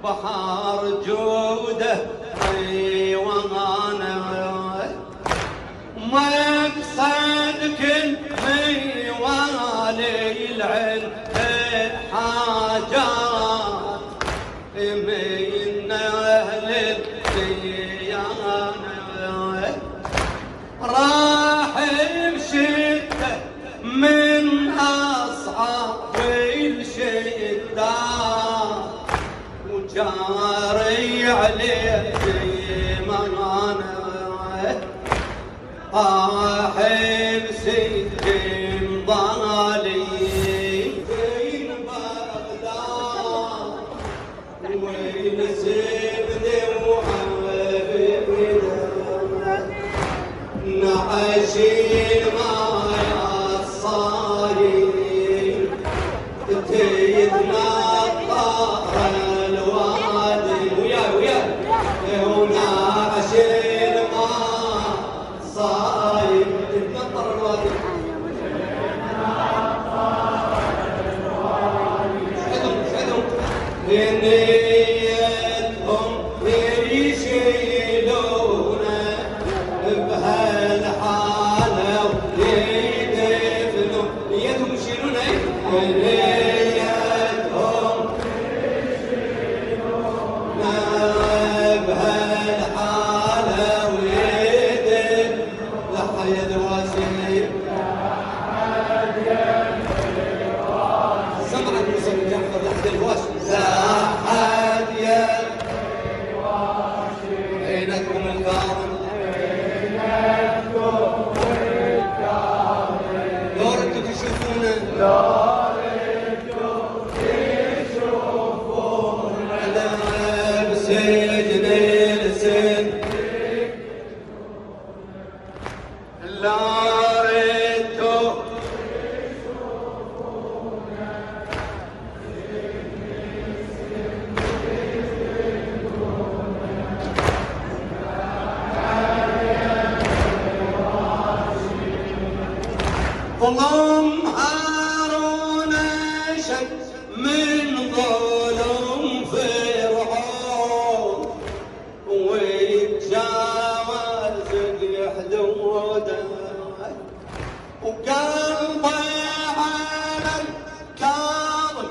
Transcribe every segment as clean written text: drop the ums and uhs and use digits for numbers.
بحر جوده حيوانا مقصد كل حيواني العلم حاجات من اهل الديانه راح بشده من اصحاب الشدات جاري عليه زمانه طاحب سجن ضالي بين بغداد وين سبني وحبيبي نعشين معي الصايم تيتنطر الوادي ويا هنا عشين ما صايم تتنطر الوادي شهدهم نيتهم يشيلونه بهالحالة ويدفنوا نيتهم يشيلونه ظلم هارون أشد من ظلم فرعون ويتجاوز بحدوده وقلبه على الكاظم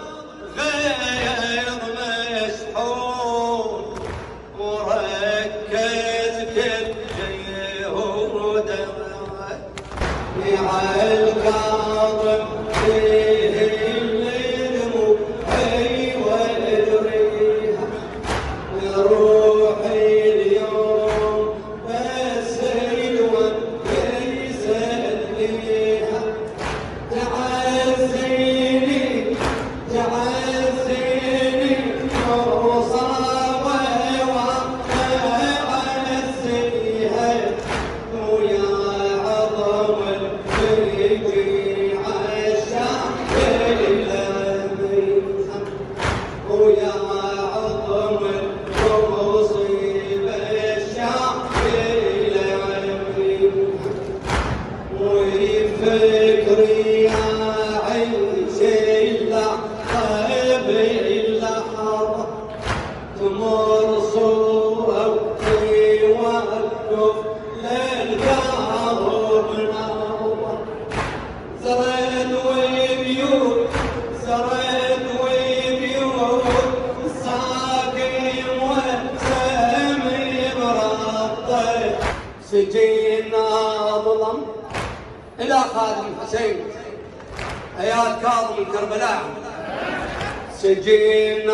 غير مسحون وركز كل جهوده الكاظم فيه الدموع والريح روحي اليوم بس الوقت يسليها تعزيني مصابة وعزيها ويا عظم ويا عظم المصيبة الشاقية وفكري أعيش اللحظة باللحظة تمر صورتي وأوقف للقلب نظرة زرد وبيوت ساقي وسامي مرطي سجين ظلم إلى خادم حسين أيها الكاظم من كربلاء سجين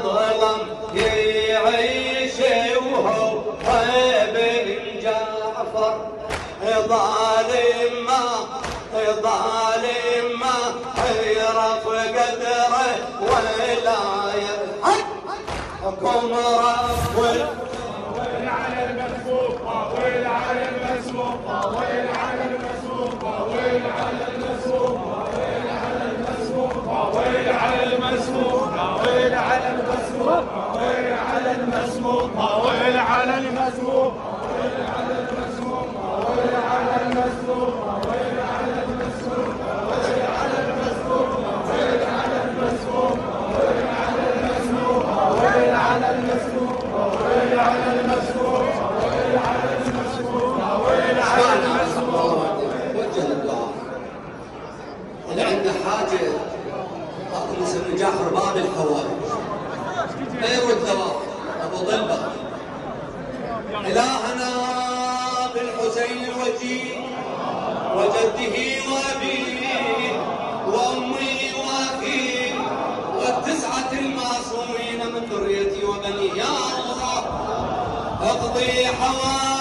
ظلم يعيش وهو بين الخطر، ظالم ما يعرف قدره ولا يحكم رب. ويل على المسبوق، ويل على المسبوق، ويل على المسبوق، ويل على المسبوق، ويل على المسبوق، ويل على المسبوق، ويل على المسبوق، ويل على المسبوق، ويل على المسبوق، ويل على المسبوق، ويل على المسبوق، ويل على المسبوق، ويل على المسبوق، ويل على المسبوق، ويل على المسبوق، ويل على المسبوق، ويل على المسبوق، ويل على المسبوق، ويل على المسبوق. وجه الدعاء اللي عنده حاجه اطلس بن جعفر باب الحوائج لا يرد واحد ابو ضلبه. الهنا بالحسين الوجيه وجده وابيه وامي واخيه والتسعه المعصومين من ذريتي وبني، يا الله اقضي حوائج